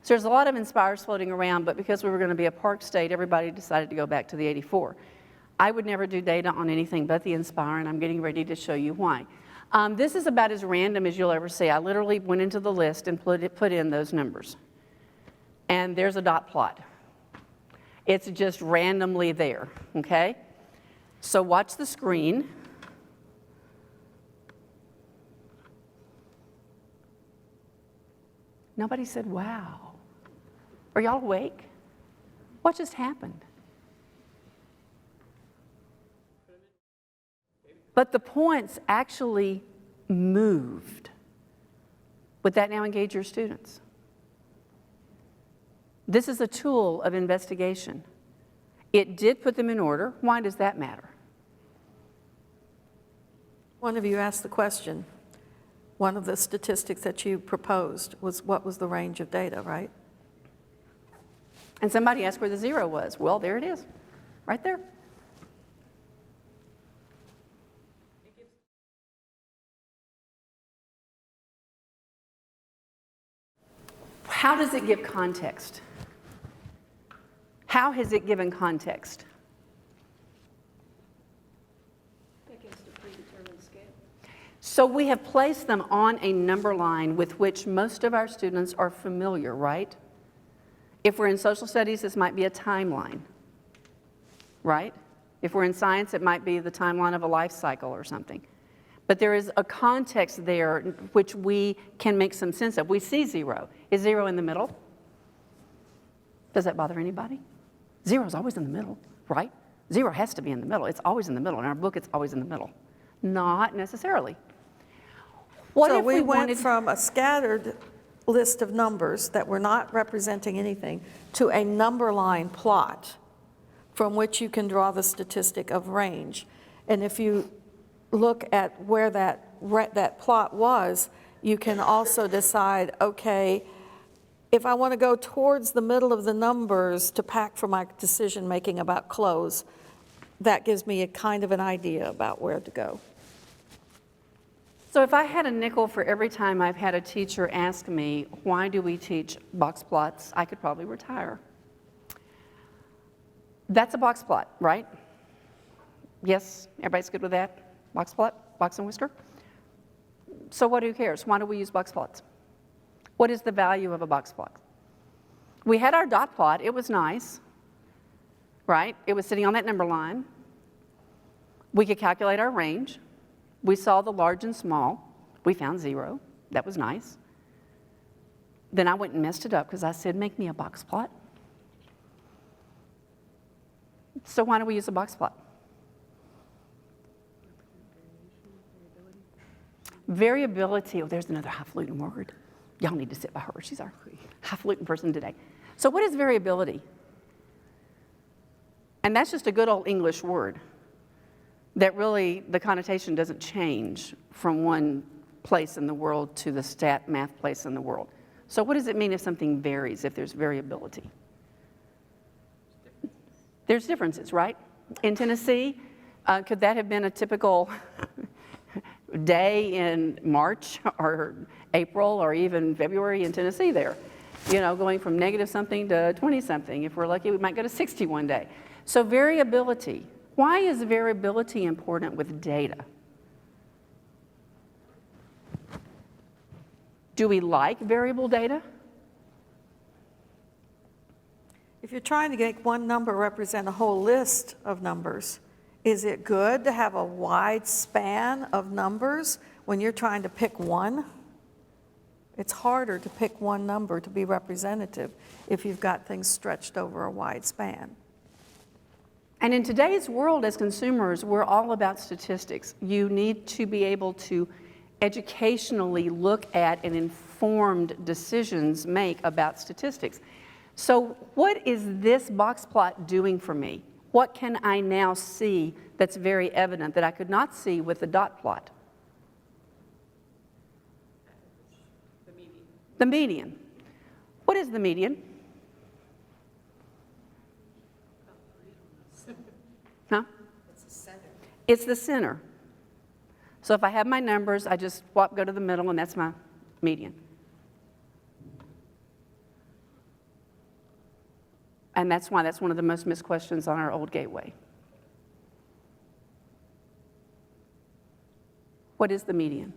So there's a lot of Inspires floating around, but because we were going to be a park state, everybody decided to go back to the 84. I would never do data on anything but the Inspire, and I'm getting ready to show you why. This is about as random as you'll ever see. I literally went into the list and put in those numbers. And there's a dot plot. It's just randomly there, okay? So watch the screen. Nobody said, wow. Are y'all awake? What just happened? But the points actually moved. Would that now engage your students? This is a tool of investigation. It did put them in order. Why does that matter? One of you asked the question. One of the statistics that you proposed was what was the range of data, right? And somebody asked where the 0 was. Well, there it is, right there. How does it give context? How has it given context? Against a predetermined scale. So we have placed them on a number line with which most of our students are familiar, right? If we're in social studies, this might be a timeline, right? If we're in science, it might be the timeline of a life cycle or something. But there is a context there which we can make some sense of. We see 0. Is 0 in the middle? Does that bother anybody? 0 is always in the middle, right? 0 has to be in the middle. It's always in the middle. In our book, it's always in the middle. Not necessarily. What So if we wanted went from a scattered list of numbers that were not representing anything to a number line plot from which you can draw the statistic of range. And if you look at where that plot was, you can also decide, okay, if I want to go towards the middle of the numbers to pack for my decision making about clothes, that gives me a kind of an idea about where to go. So if I had a nickel for every time I've had a teacher ask me, why do we teach box plots, I could probably retire. That's a box plot, right? Yes, everybody's good with that? Box plot, box and whisker? So what, who cares? Why do we use box plots? What is the value of a box plot? We had our dot plot, it was nice, right? It was sitting on that number line. We could calculate our range. We saw the large and small. We found 0, that was nice. Then I went and messed it up because I said, make me a box plot. So why do we use a box plot? Variability, oh, there's another highfalutin word. Y'all need to sit by her. She's our highfalutin person today. So what is variability? And that's just a good old English word. that really the connotation doesn't change from one place in the world to the stat math place in the world. So what does it mean if something varies, if there's variability? There's differences, right? In Tennessee, could that have been a typical day in March or April or even February in Tennessee there? You know, going from negative something to 20 something. If we're lucky, we might go to 60 one day. So variability. Why is variability important with data? Do we like variable data? If you're trying to make one number represent a whole list of numbers, is it good to have a wide span of numbers when you're trying to pick one? It's harder to pick one number to be representative if you've got things stretched over a wide span. And in today's world as consumers, we're all about statistics. You need to be able to educationally look at and informed decisions make about statistics. So what is this box plot doing for me? What can I now see that's very evident that I could not see with the dot plot? The median. The median. What is the median? Huh? It's the center. It's the center. So if I have my numbers, I just go to the middle, and that's my median. And that's why that's one of the most missed questions on our old gateway. What is the median?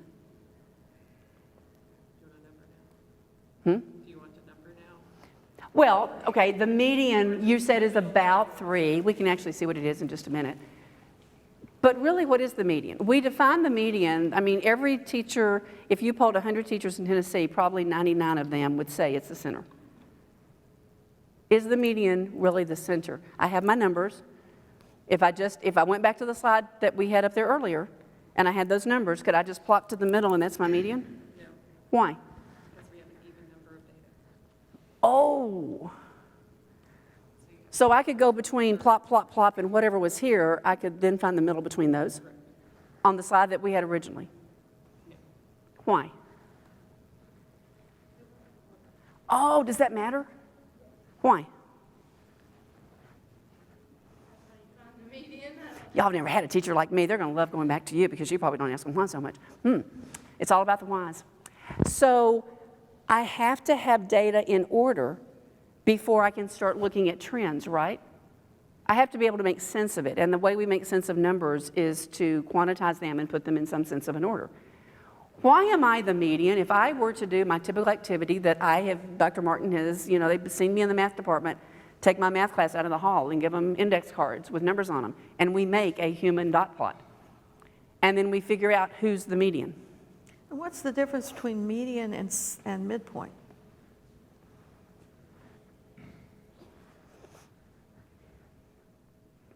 Do you want a number now? Well, okay, the median you said is about 3. We can actually see what it is in just a minute. But really, what is the median? We define the median, I mean, every teacher, if you polled 100 teachers in Tennessee, probably 99 of them would say it's the center. Is the median really the center? I have my numbers. If I went back to the slide that we had up there earlier, and I had those numbers, could I just plop to the middle and that's my median? No, Why? because we have an even number of data. Oh. So I could go between plop, plop, plop, and whatever was here, I could then find the middle between those on the slide that we had originally. Why? Oh, does that matter? Why? Y'all have never had a teacher like me. They're going to love going back to you because you probably don't ask them why so much. It's all about the whys. So I have to have data in order before I can start looking at trends, right? I have to be able to make sense of it. And the way we make sense of numbers is to quantize them and put them in some sense of an order. Why am I the median? If I were to do my typical activity that I have, Dr. Martin has, they've seen me in the math department, take my math class out of the hall and give them index cards with numbers on them, and we make a human dot plot. And then we figure out who's the median. And what's the difference between median and midpoint?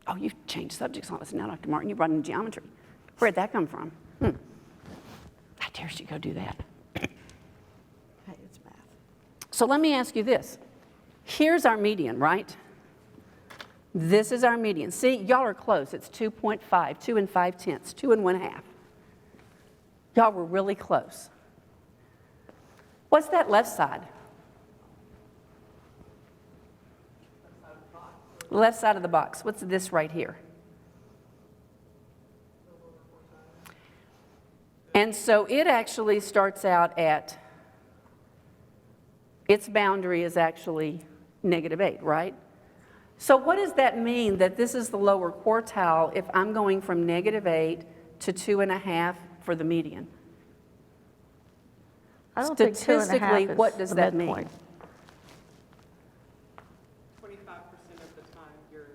Oh, you've changed subjects on us now, Dr. Martin. You brought in geometry. Where'd that come from? I dare you go do that. Hey, it's math. So let me ask you this. Here's our median, right? This is our median. See, y'all are close. It's 2.5, 2 and 5/10, 2 and 1/2. Y'all were really close. What's that left side? Left side of the box. What's this right here? And so it actually starts out at, its boundary is actually -8, right? So what does that mean that this is the lower quartile if I'm going from -8 to 2.5 for the median? I don't think 2.5 Statistically, is what does the that midpoint. mean? 25% of the time, you're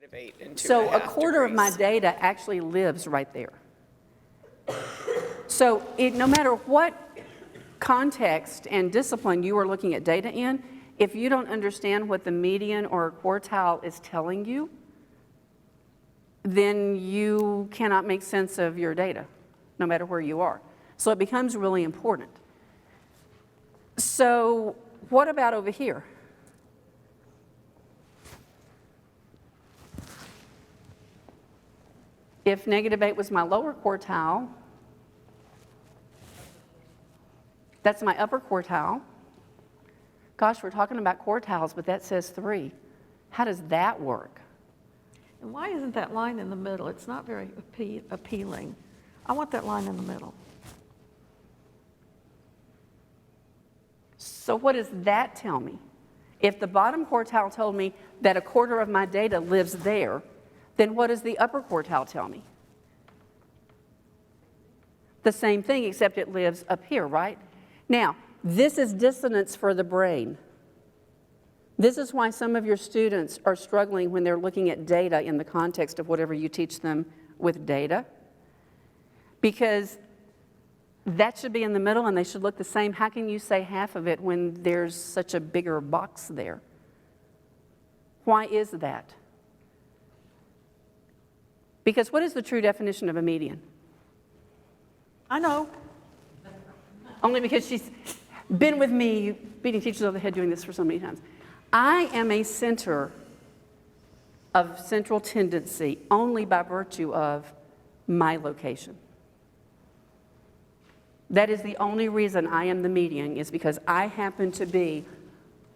-8 and 2.5 So a quarter of my degrees. data actually lives right there. So no matter what context and discipline you are looking at data in, if you don't understand what the median or quartile is telling you, then you cannot make sense of your data, no matter where you are. So it becomes really important. So what about over here? If -8 was my lower quartile, that's my upper quartile. Gosh, we're talking about quartiles, but that says 3. How does that work? And why isn't that line in the middle? It's not very appealing. I want that line in the middle. So what does that tell me? If the bottom quartile told me that a quarter of my data lives there, then what does the upper quartile tell me? The same thing, except it lives up here, right? Now, this is dissonance for the brain. This is why some of your students are struggling when they're looking at data in the context of whatever you teach them with data, because that should be in the middle and they should look the same. How can you say half of it when there's such a bigger box there? Why is that? Because what is the true definition of a median? I know. Only because she's been with me, beating teachers over the head doing this for so many times. I am a center of central tendency only by virtue of my location. That is the only reason I am the median, is because I happen to be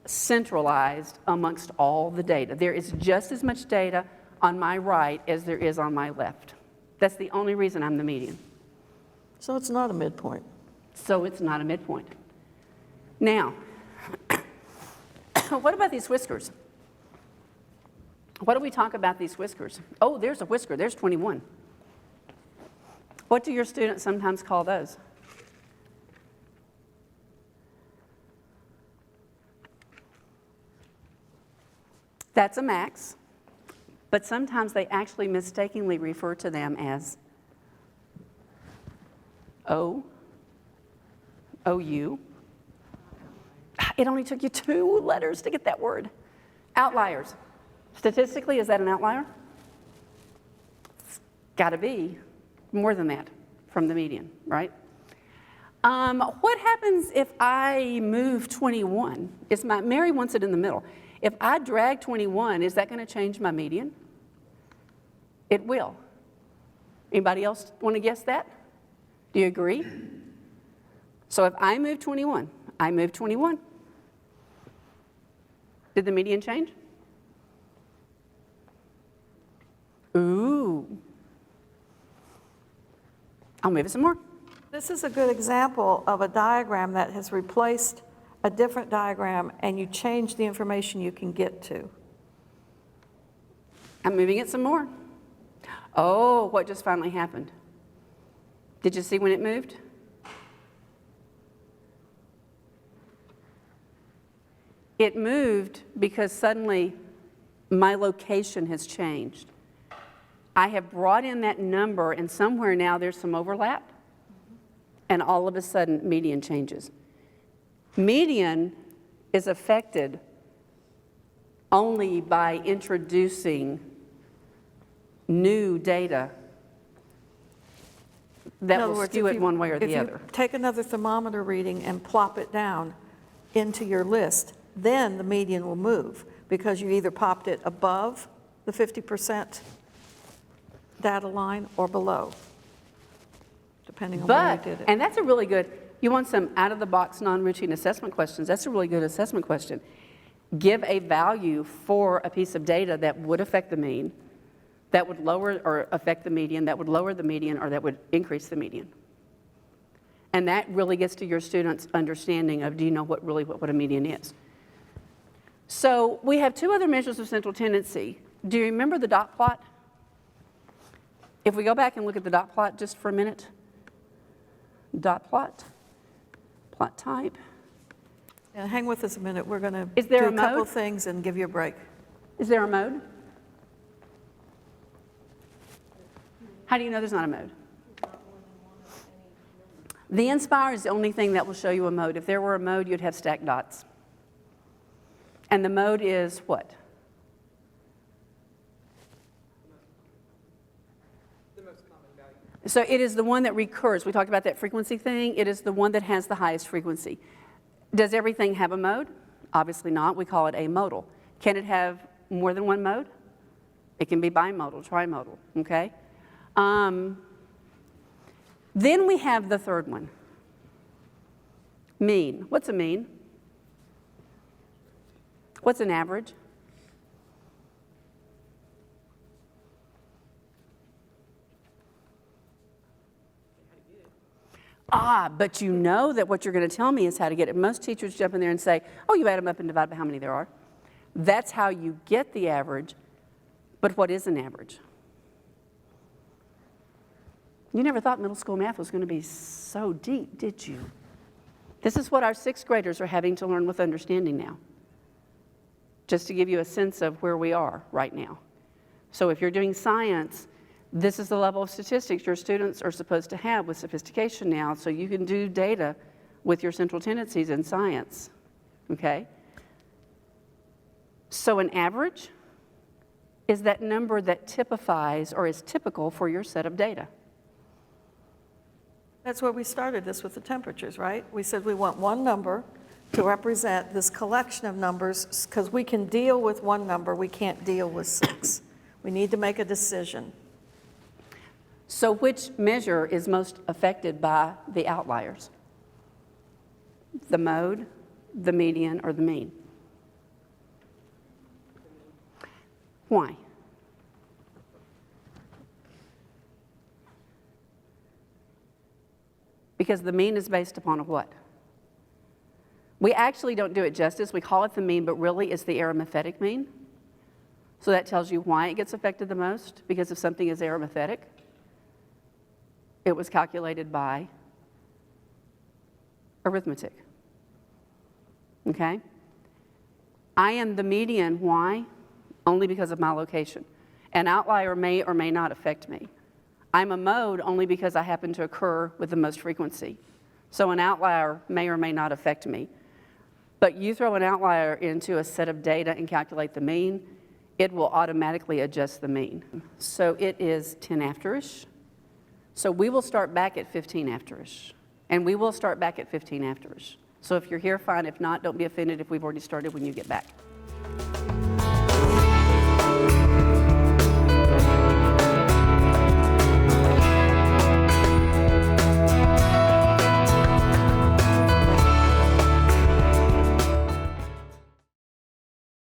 centralized amongst all the data. There is just as much data on my right as there is on my left. That's the only reason I'm the median. So it's not a midpoint. So it's not a midpoint. Now, what about these whiskers? What do we talk about these whiskers? Oh, there's a whisker, there's 21. What do your students sometimes call those? That's a max, but sometimes they actually mistakenly refer to them as O, OU. It only took you 2 letters to get that word. Outliers. Statistically, is that an outlier? It's got to be more than that from the median, right? What happens if I move 21? Mary wants it in the middle. If I drag 21, is that going to change my median? It will. Anybody else want to guess that? Do you agree? So if I move 21, I move 21. Did the median change? Ooh. I'll move it some more. This is a good example of a diagram that has replaced a different diagram, and you change the information you can get to. I'm moving it some more. Oh, what just finally happened? Did you see when it moved? It moved because suddenly my location has changed. I have brought in that number, and somewhere now there's some overlap, and all of a sudden median changes. Median is affected only by introducing new data that In other will words, skew if it you- one way or the If other. you take another thermometer reading and plop it down into your list, then the median will move, because you either popped it above the 50% data line or below, depending on where you did it. And that's a really good, you want some out-of-the-box, non-routine assessment questions, that's a really good assessment question. Give a value for a piece of data that would affect the mean, that would lower or affect the median, that would lower the median, or that would increase the median. And that really gets to your students' understanding of, do you know what a median is? So we have 2 other measures of central tendency. Do you remember the dot plot? If we go back and look at the dot plot just for a minute. Dot plot, plot type. And hang with us a minute, we're going to Is there do a a couple mode? of things and give you a break. Is there a mode? How do you know there's not a mode? The Inspire is the only thing that will show you a mode. If there were a mode, you'd have stacked dots. And the mode is what? The most common value. So it is the one that recurs. We talked about that frequency thing. It is the one that has the highest frequency. Does everything have a mode? Obviously not. We call it amodal. Can it have more than one mode? It can be bimodal, trimodal, okay? Then we have the third one. Mean. What's a mean? What's an average? But you know that what you're going to tell me is how to get it. Most teachers jump in there and say, oh, you add them up and divide by how many there are. That's how you get the average. But what is an average? You never thought middle school math was going to be so deep, did you? This is what our sixth graders are having to learn with understanding now. Just to give you a sense of where we are right now. So if you're doing science, this is the level of statistics your students are supposed to have with sophistication now, so you can do data with your central tendencies in science, okay? So an average is that number that typifies or is typical for your set of data. That's where we started this with the temperatures, right? We said we want one number to represent this collection of numbers, because we can deal with one number, we can't deal with 6. We need to make a decision. So which measure is most affected by the outliers? The mode, the median, or the mean? Why? Because the mean is based upon a what? We actually don't do it justice. We call it the mean, but really it's the arithmetic mean. So that tells you why it gets affected the most, because if something is arithmetic, it was calculated by arithmetic. Okay? I am the median. Why? Only because of my location. An outlier may or may not affect me. I'm a mode only because I happen to occur with the most frequency. So an outlier may or may not affect me. But you throw an outlier into a set of data and calculate the mean, it will automatically adjust the mean. So it is 10 after-ish. So we will start back at 15 after-ish. And we will start back at 15 after-ish. So if you're here, fine. If not, don't be offended if we've already started when you get back.